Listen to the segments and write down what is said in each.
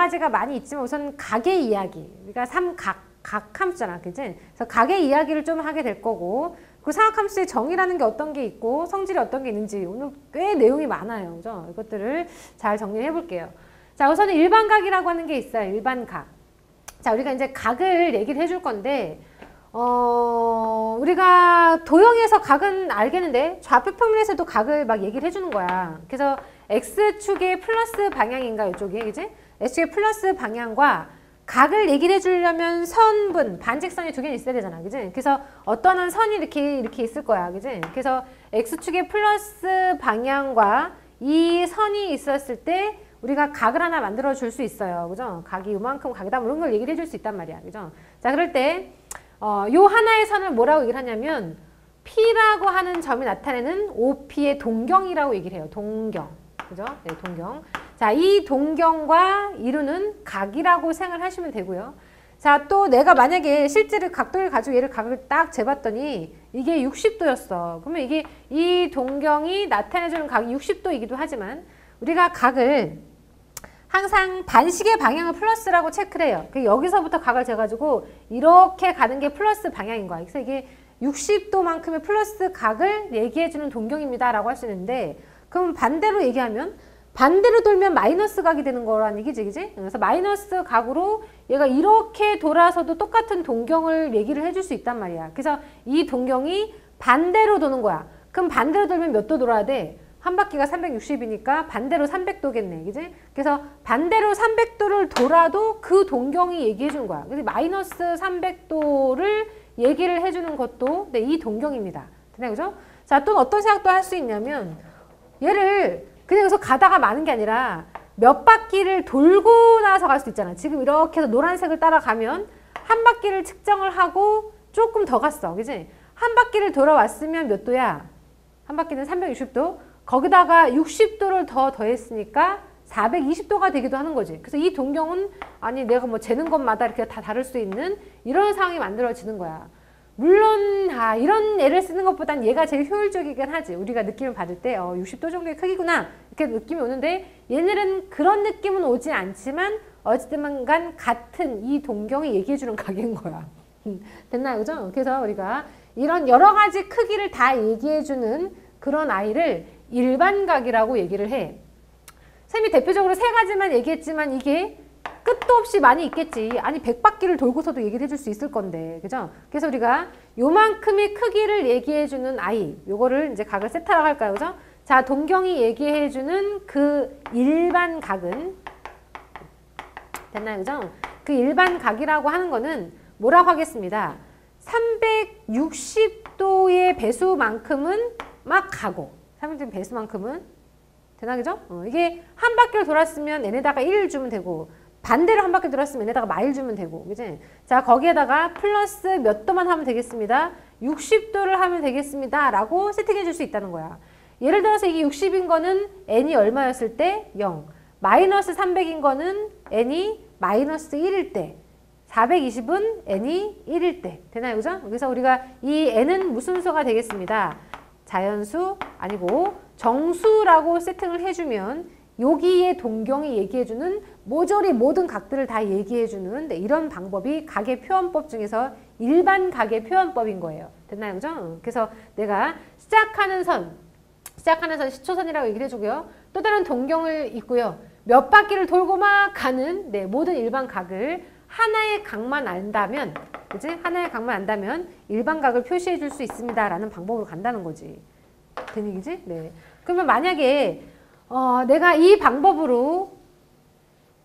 가지가 많이 있지만 우선 각의 이야기, 그러니까 각함수잖아, 그치? 그래서 각의 이야기를 좀 하게 될 거고, 그 사각함수의 정의라는 게 어떤 게 있고 성질이 어떤 게 있는지 오늘 꽤 내용이 많아요, 그죠? 이것들을 잘 정리해 볼게요. 자, 우선은 일반각이라고 하는 게 있어요. 일반각. 자, 우리가 이제 각을 얘기를 해줄 건데, 우리가 도형에서 각은 알겠는데 좌표 평면에서도 각을 막 얘기를 해주는 거야. 그래서 X축의 플러스 방향인가 이쪽이, 그지? X축의 플러스 방향과 각을 얘기를 해주려면 선분, 반직선이 두 개는 있어야 되잖아, 그지? 그래서 어떤 한 선이 이렇게 있을 거야, 그지? 그래서 X축의 플러스 방향과 이 선이 있었을 때 우리가 각을 하나 만들어 줄 수 있어요, 그죠? 각이 요만큼 각이다, 이런 걸 얘기를 해줄 수 있단 말이야, 그죠? 자, 그럴 때 요 하나의 선을 뭐라고 얘기를 하냐면 P라고 하는 점이 나타내는 OP의 동경이라고 얘기를 해요. 동경. 그죠? 네, 동경. 자, 이 동경과 이루는 각이라고 생각을 하시면 되고요. 자, 또 내가 만약에 실제로 각도를 가지고 얘를 각을 딱 재봤더니 이게 60도였어. 그러면 이게 이 동경이 나타내주는 각이 60도이기도 하지만 우리가 각을 항상 반식의 방향을 플러스라고 체크를 해요. 여기서부터 각을 재가지고 이렇게 가는 게 플러스 방향인 거야. 그래서 이게 60도만큼의 플러스 각을 얘기해주는 동경입니다 라고 할 수 있는데, 그럼 반대로 얘기하면 반대로 돌면 마이너스 각이 되는 거라는 얘기지, 그지? 그래서 마이너스 각으로 얘가 이렇게 돌아서도 똑같은 동경을 얘기를 해줄 수 있단 말이야. 그래서 이 동경이 반대로 도는 거야. 그럼 반대로 돌면 몇 도 돌아야 돼? 한 바퀴가 360이니까 반대로 300도겠네, 그지? 그래서 반대로 300도를 돌아도 그 동경이 얘기해 주는 거야. 그래서 마이너스 300도를 얘기를 해주는 것도 이 동경입니다. 되나요, 그죠? 자, 또 어떤 생각도 할 수 있냐면 얘를 그냥 여기서 가다가 마는 게 아니라 몇 바퀴를 돌고 나서 갈 수도 있잖아. 지금 이렇게 해서 노란색을 따라가면 한 바퀴를 측정을 하고 조금 더 갔어, 그지? 한 바퀴를 돌아왔으면 몇 도야? 한 바퀴는 360도. 거기다가 60도를 더 더했으니까 420도가 되기도 하는 거지. 그래서 이 동경은 아니 내가 뭐 재는 것마다 이렇게 다 다를 수 있는 이런 상황이 만들어지는 거야. 물론 이런 애를 쓰는 것보단 얘가 제일 효율적이긴 하지. 우리가 느낌을 받을 때 60도 정도의 크기구나 이렇게 느낌이 오는데, 얘네들은 그런 느낌은 오지 않지만 어쨌든 간 같은 이 동경이 얘기해주는 각인 거야. 됐나요, 그죠? 그래서 우리가 이런 여러 가지 크기를 다 얘기해주는 그런 아이를 일반각이라고 얘기를 해. 쌤이 대표적으로 세 가지만 얘기했지만 이게 끝도 없이 많이 있겠지. 아니 100바퀴를 돌고서도 얘기를 해줄 수 있을 건데, 그죠? 그래서 우리가 요만큼의 크기를 얘기해주는 아이, 요거를 이제 각을 세타라고 할까요, 그죠? 자, 동경이 얘기해주는 그 일반각은 됐나요, 그죠? 그 일반각이라고 하는 거는 뭐라고 하겠습니다. 360도의 배수만큼은 막 가고 360도 배수만큼은 되나, 그죠? 이게 한 바퀴를 돌았으면 n에다가 1을 주면 되고 반대로 한 바퀴 돌았으면 n에다가 마일 주면 되고, 그지? 자, 거기에다가 플러스 몇 도만 하면 되겠습니다. 60도를 하면 되겠습니다 라고 세팅해 줄 수 있다는 거야. 예를 들어서 이게 60인 거는 n이 얼마였을 때? 0. 마이너스 300인 거는 n이 마이너스 1일 때, 420은 n이 1일 때. 되나요, 그죠? 그래서 우리가 이 n은 무슨 수가 되겠습니다. 자연수 아니고 정수라고 세팅을 해주면 여기에 동경이 얘기해주는 모조리 모든 각들을 다 얘기해주는 이런 방법이 각의 표현법 중에서 일반 각의 표현법인 거예요. 됐나요, 그죠? 그래서 내가 시작하는 선 시초선이라고 얘기를 해주고요. 또 다른 동경을 있고요. 몇 바퀴를 돌고 막 가는 모든 일반 각을 하나의 각만 안다면, 그지? 하나의 각만 안다면 일반각을 표시해 줄 수 있습니다 라는 방법으로 간다는 거지. 된 얘기지? 네. 그러면 만약에 내가 이 방법으로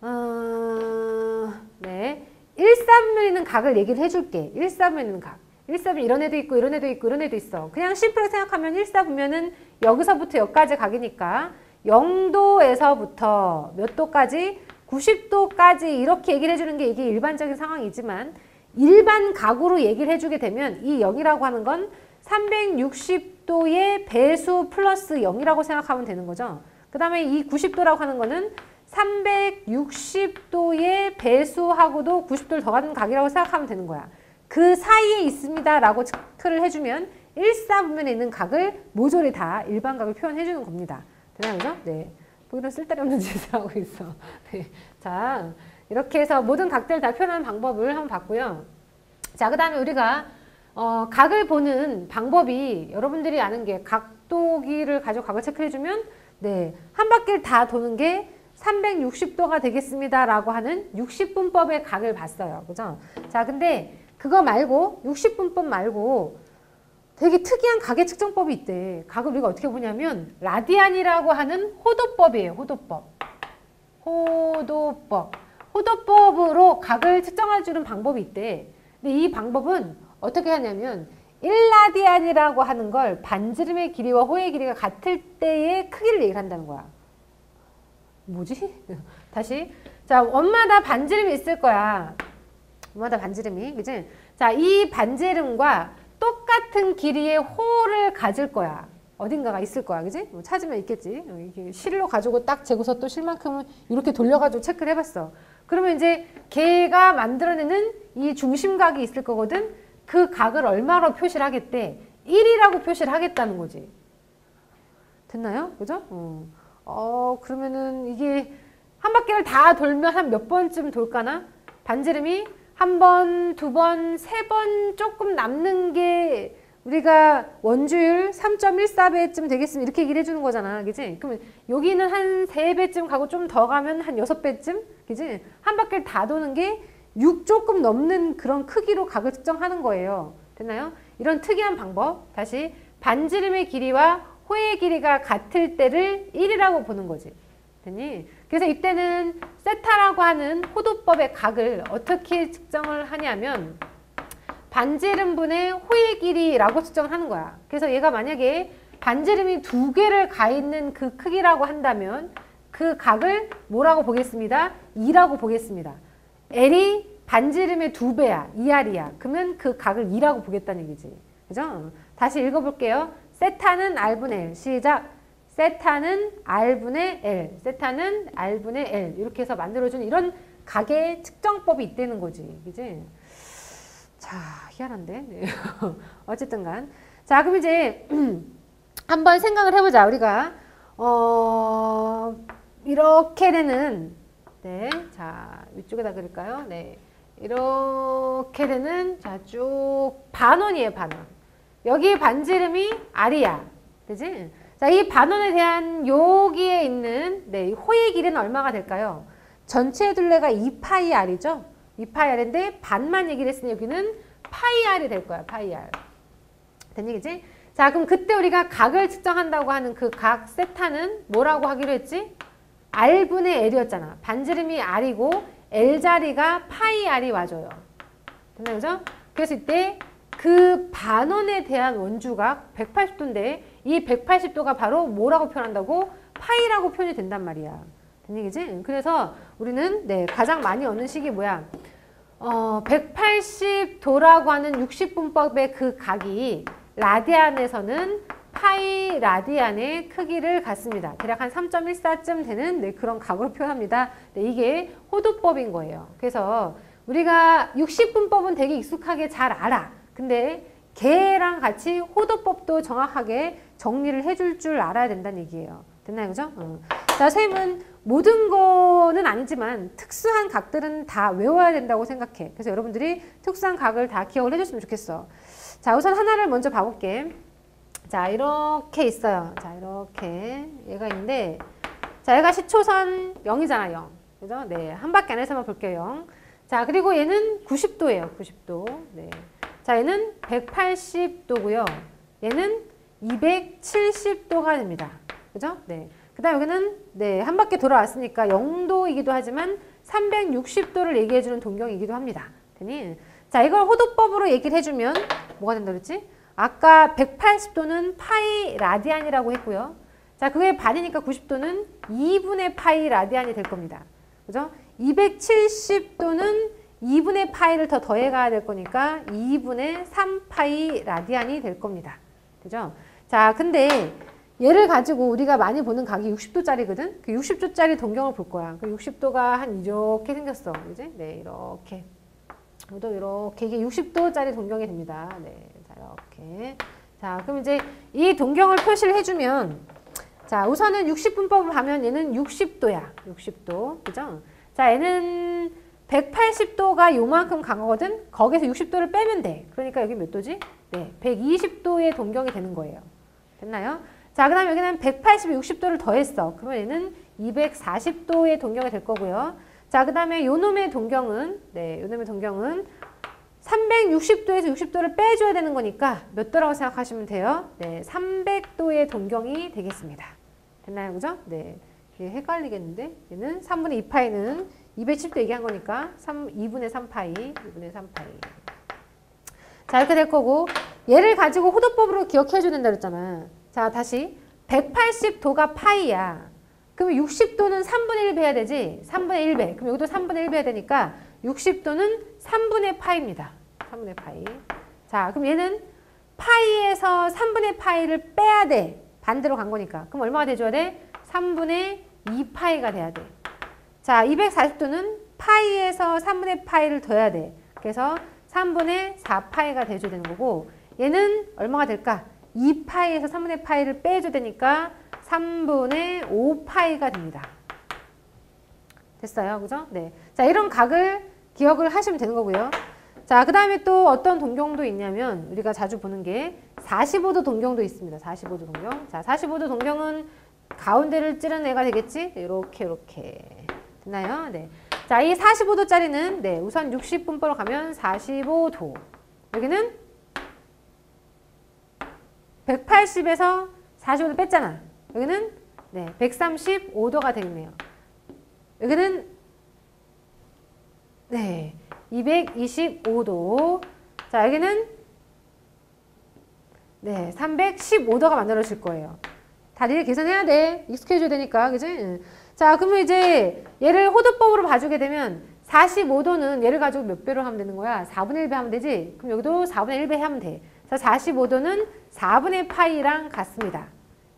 1사분면에 있는 각을 얘기를 해줄게. 1사분면에 있는 각. 1사분면 이런 애도 있고 이런 애도 있고 이런 애도 있어. 그냥 심플하게 생각하면 1사분면은 여기서부터 여기까지 각이니까 0도에서부터 몇 도까지? 90도까지 이렇게 얘기를 해주는 게 이게 일반적인 상황이지만, 일반 각으로 얘기를 해주게 되면 이 0이라고 하는 건 360도의 배수 플러스 0이라고 생각하면 되는 거죠. 그 다음에 이 90도라고 하는 거는 360도의 배수하고도 90도를 더 가는 각이라고 생각하면 되는 거야. 그 사이에 있습니다 라고 체크를 해주면 1사분면에 있는 각을 모조리 다 일반각을 표현해 주는 겁니다. 되나요, 그죠? 네. 뭐 이런 쓸데없는 짓을 하고 있어. 네. 자, 이렇게 해서 모든 각들 다 표현하는 방법을 한번 봤고요. 자, 그 다음에 우리가 각을 보는 방법이 여러분들이 아는 게 각도기를 가지고 각을 체크해주면 네, 한 바퀴를 다 도는 게 360도가 되겠습니다 라고 하는 60분법의 각을 봤어요. 그죠? 자, 근데 그거 말고 60분법 말고 되게 특이한 각의 측정법이 있대. 각을 우리가 어떻게 보냐면 라디안이라고 하는 호도법이에요. 호도법으로 각을 측정해주는 방법이 있대. 근데 이 방법은 어떻게 하냐면 1라디안이라고 하는 걸 반지름의 길이와 호의 길이가 같을 때의 크기를 얘기를 한다는 거야. 뭐지? 다시. 자, 원마다 반지름이 있을 거야. 원마다 반지름이. 그치? 자, 이 반지름과 똑같은 길이의 호를 가질 거야. 어딘가가 있을 거야. 그지? 뭐 찾으면 있겠지. 이렇게 실로 가지고 딱 재고서 또 실만큼은 이렇게 돌려가지고 체크를 해봤어. 그러면 이제 걔가 만들어내는 이 중심각이 있을 거거든. 그 각을 얼마로 표시를 하겠대? 1이라고 표시를 하겠다는 거지. 됐나요? 그죠? 그러면은 이게 한 바퀴를 다 돌면 한 몇 번쯤 돌까나? 반지름이 한 번, 두 번, 세 번 조금 남는 게 우리가 원주율 3.14배쯤 되겠으면 이렇게 얘기를 해주는 거잖아. 그지? 그러면 여기는 한 3배쯤 가고 좀 더 가면 한 6배쯤? 그지? 한 바퀴를 다 도는 게 6 조금 넘는 그런 크기로 각을 측정하는 거예요. 됐나요? 이런 특이한 방법. 다시 반지름의 길이와 호의 길이가 같을 때를 1이라고 보는 거지. 됐니? 그래서 이때는 세타라고 하는 호도법의 각을 어떻게 측정을 하냐면 반지름분의 호의 길이라고 측정을 하는 거야. 그래서 얘가 만약에 반지름이 2개를 가 있는 그 크기라고 한다면 그 각을 뭐라고 보겠습니다? 2라고 보겠습니다. L이 반지름의 2배야. 2R이야. 그러면 그 각을 2라고 보겠다는 얘기지. 그죠? 다시 읽어볼게요. 세타는 R분의 L. 시작. 세타는 R분의 L. 세타는 R분의 L. 이렇게 해서 만들어준 이런 각의 측정법이 있다는 거지. 그지? 자, 희한한데? 네. 어쨌든 간. 자, 그럼 이제 한번 생각을 해보자. 우리가 이렇게 되는 네, 자, 위쪽에다 그릴까요? 네. 이렇게 되는 자, 쭉 반원이에요, 반원. 여기 반지름이 R이야. 그지? 자, 이 반원에 대한 여기에 있는 네, 호의 길이는 얼마가 될까요? 전체 둘레가 2파이 R이죠? 2파이 R인데 반만 얘기를 했으니 여기는 파이 R이 될 거야. 파이 R. 된 얘기지? 자, 그럼 그때 우리가 각을 측정한다고 하는 그 각 세타는 뭐라고 하기로 했지? R분의 L이었잖아. 반지름이 R이고 L자리가 파이 R이 와줘요. 됐나요? 그죠? 그래서 이때 그 반원에 대한 원주각 180도인데 이 180도가 바로 뭐라고 표현한다고? 파이라고 표현이 된단 말이야. 된 얘기지? 그래서 우리는 네, 가장 많이 얻는 식이 뭐야? 180도라고 하는 60분법의 그 각이 라디안에서는 파이 라디안의 크기를 갖습니다. 대략 한 3.14쯤 되는 네, 그런 각으로 표현합니다. 네, 이게 호도법인 거예요. 그래서 우리가 60분법은 되게 익숙하게 잘 알아. 근데 걔랑 같이 호도법도 정확하게 정리를 해줄 줄 알아야 된다는 얘기예요. 됐나요? 그죠? 자, 선생님은 모든 거는 아니지만 특수한 각들은 다 외워야 된다고 생각해. 그래서 여러분들이 특수한 각을 다 기억을 해줬으면 좋겠어. 자, 우선 하나를 먼저 봐볼게. 자, 이렇게 있어요. 자, 이렇게 얘가 있는데 자, 얘가 시초선 0이잖아, 0. 그죠? 네, 한 바퀴 안에서만 볼게요, 0. 자, 그리고 얘는 90도예요, 90도. 네. 자, 얘는 180도고요. 얘는 270도가 됩니다. 그죠? 네. 그 다음 여기는 네, 한 바퀴 돌아왔으니까 0도이기도 하지만 360도를 얘기해주는 동경이기도 합니다. 되니? 자, 이걸 호도법으로 얘기를 해주면 뭐가 된다 그랬지? 아까 180도는 파이 라디안이라고 했고요. 자, 그게 반이니까 90도는 2분의 파이 라디안이 될 겁니다. 그죠? 270도는 2분의 파이를 더 더해가야 될 거니까 2분의 3파이 라디안이 될 겁니다. 그죠? 자, 근데 얘를 가지고 우리가 많이 보는 각이 60도짜리거든? 그 60도짜리 동경을 볼 거야. 그 60도가 한 이렇게 생겼어. 그지? 네, 이렇게. 이렇게. 이게 60도짜리 동경이 됩니다. 네, 자, 이렇게. 자, 그럼 이제 이 동경을 표시를 해주면 자, 우선은 60분법을 하면 얘는 60도야. 60도. 그죠? 자, 얘는 180도가 요만큼 간 거거든? 거기서 60도를 빼면 돼. 그러니까 여기 몇 도지? 네, 120도의 동경이 되는 거예요. 됐나요? 자, 그 다음에 여기는 180에 60도를 더했어. 그러면 얘는 240도의 동경이 될 거고요. 자, 그 다음에 요놈의 동경은, 네, 요놈의 동경은 360도에서 60도를 빼줘야 되는 거니까 몇 도라고 생각하시면 돼요? 네, 300도의 동경이 되겠습니다. 됐나요? 그죠? 네. 헷갈리겠는데? 얘는 3분의 2파이는 210도 얘기한 거니까 2분의 3파이, 2분의 3파이. 자, 이렇게 될 거고, 얘를 가지고 호도법으로 기억해줘야 된다 그랬잖아. 자, 다시 180도가 파이야. 그럼 60도는 3분의 1배 해야 되지? 3분의 1배. 그럼 여기도 3분의 1배 해야 되니까 60도는 3분의 파이입니다. 3분의 파이. 자, 그럼 얘는 파이에서 3분의 파이를 빼야 돼. 반대로 간 거니까. 그럼 얼마가 돼줘야 돼? 3분의 2파이가 돼야 돼. 자, 240도는 파이에서 3분의 파이를 더해야 돼. 그래서 3분의 4파이가 돼줘야 되는 거고, 얘는 얼마가 될까? 2파이에서 3분의 파이를 빼줘야 되니까 3분의 5파이가 됩니다. 됐어요? 그죠? 네. 자, 이런 각을 기억을 하시면 되는 거고요. 자, 그 다음에 또 어떤 동경도 있냐면, 우리가 자주 보는 게 45도 동경도 있습니다. 45도 동경. 자, 45도 동경은 가운데를 찌른 애가 되겠지? 이렇게, 이렇게. 됐나요? 네. 자, 이 45도짜리는, 네, 우선 60분법으로 가면 45도. 여기는 180에서 45도 뺐잖아. 여기는, 네, 135도가 되겠네요. 여기는, 네, 225도. 자, 여기는, 네, 315도가 만들어질 거예요. 다리를 계산해야 돼. 익숙해져야 되니까. 그지? 자, 그러면 이제 얘를 호도법으로 봐주게 되면 45도는 얘를 가지고 몇 배로 하면 되는 거야? 4분의 1배 하면 되지? 그럼 여기도 4분의 1배 하면 돼. 그래서 45도는 4분의 파이랑 같습니다.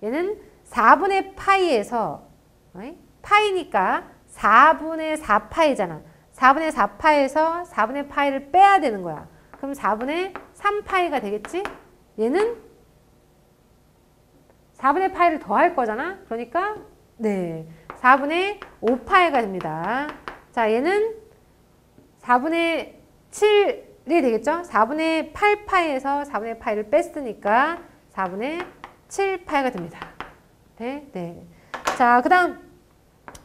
얘는 4분의 파이에서, 파이니까 4분의 4파이잖아. 4분의 4파에서 4분의 파이를 빼야 되는 거야. 그럼 4분의 3파이가 되겠지? 얘는 4분의 파이를 더할 거잖아. 그러니까 네, 4분의 5파이가 됩니다. 자, 얘는 4분의 7이 되겠죠? 4분의 8파이에서 4분의 파이를 뺐으니까 4분의 7파이가 됩니다. 네, 네. 자, 그 다음.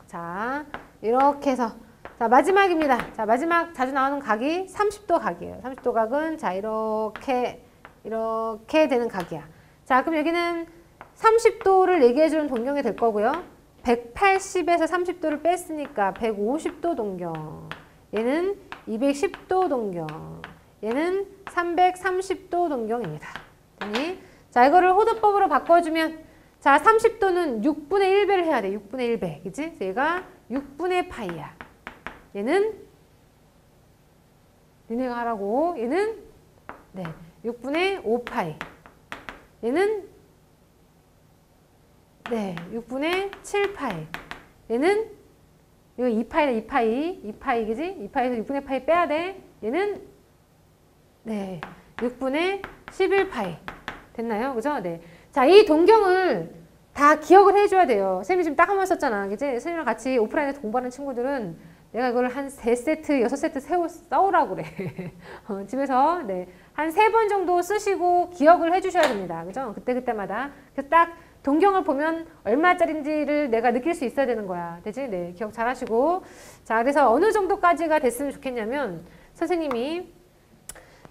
자, 이렇게 해서. 자, 마지막입니다. 자, 마지막 자주 나오는 각이 30도 각이에요. 30도 각은 자, 이렇게 되는 각이야. 자, 그럼 여기는 30도를 얘기해주는 동경이 될 거고요. 180에서 30도를 뺐으니까 150도 동경. 얘는 210도 동경. 얘는 330도 동경입니다. 자, 이거를 호도법으로 바꿔주면 자, 30도는 6분의 1배를 해야 돼. 6분의 1배. 그치? 얘가 6분의 파이야. 얘는 니네가 하라고. 얘는 네, 6분의 5파이. 얘는 네, 6분의 7파이. 얘는 이거 2파이다. 2파이. 그지? 2파이에서 6분의 파이 빼야 돼. 얘는 네, 6분의 11파이. 됐나요? 그죠? 네. 자, 이 동경을 다 기억을 해줘야 돼요. 선생님이 지금 딱 한 번 썼잖아. 그치? 선생님이랑 같이 오프라인에서 공부하는 친구들은 내가 이걸 한 3세트, 6세트 써오라고 그래. 집에서 네, 한 3번 정도 쓰시고 기억을 해주셔야 됩니다. 그죠? 그때마다. 그래서 딱 동경을 보면 얼마짜리인지를 내가 느낄 수 있어야 되는 거야. 되지? 네, 기억 잘 하시고. 자, 그래서 어느 정도까지가 됐으면 좋겠냐면 선생님이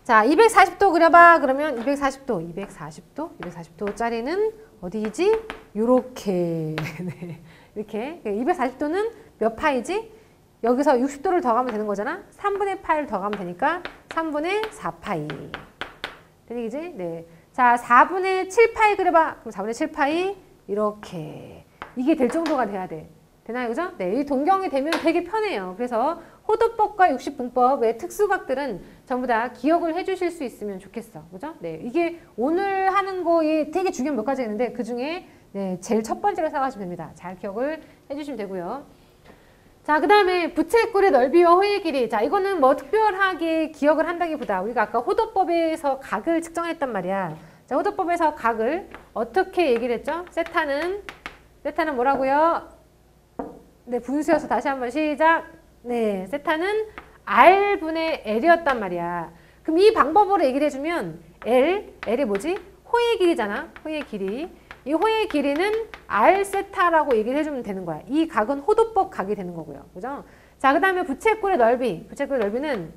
자, 240도 그려봐. 그러면 240도짜리는 어디지? 요렇게. 네, 이렇게. 240도는 몇 파이지? 여기서 60도를 더 가면 되는 거잖아? 3분의 8을 더 가면 되니까 3분의 4파이. 되는 얘기지? 네. 자, 4분의 7파이 그려봐. 그럼 4분의 7파이 이렇게. 이게 될 정도가 돼야 돼. 되나요? 그죠? 네. 이 동경이 되면 되게 편해요. 그래서 호도법과 60분법의 특수각들은 전부 다 기억을 해주실 수 있으면 좋겠어. 그죠? 네. 이게 오늘 하는 거에 되게 중요한 몇 가지가 있는데 그 중에 네, 제일 첫 번째로 생각하시면 됩니다. 잘 기억을 해주시면 되고요. 자, 그 다음에 부채 꼴의 넓이와 호의 길이. 자, 이거는 뭐 특별하게 기억을 한다기보다 우리가 아까 호도법에서 각을 측정했단 말이야. 자, 호도법에서 각을 어떻게 얘기를 했죠? 세타는 세타는 뭐라고요? 네, 분수여서 다시 한번 시작. 네, 세타는 R분의 L이었단 말이야. 그럼 이 방법으로 얘기를 해주면 L이 뭐지? 호의 길이잖아. 호의 길이. 이 호의 길이는 R 세타라고 얘기를 해주면 되는 거야. 이 각은 호도법 각이 되는 거고요. 그죠? 자, 그 다음에 부채꼴의 넓이. 부채꼴의 넓이는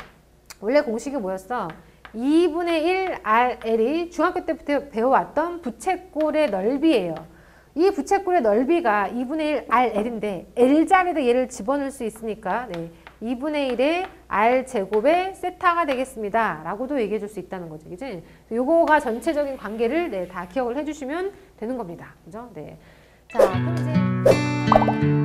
원래 공식이 뭐였어? 2분의 1 RL이 중학교 때부터 배워왔던 부채꼴의 넓이에요. 이 부채꼴의 넓이가 2분의 1 RL인데 L자리에다 얘를 집어넣을 수 있으니까 네, 2분의 1의 R제곱의 세타가 되겠습니다. 라고도 얘기해 줄 수 있다는 거죠. 그치? 요거가 전체적인 관계를 네, 다 기억을 해주시면 되는 겁니다. 그죠? 네. 자, 그럼 이제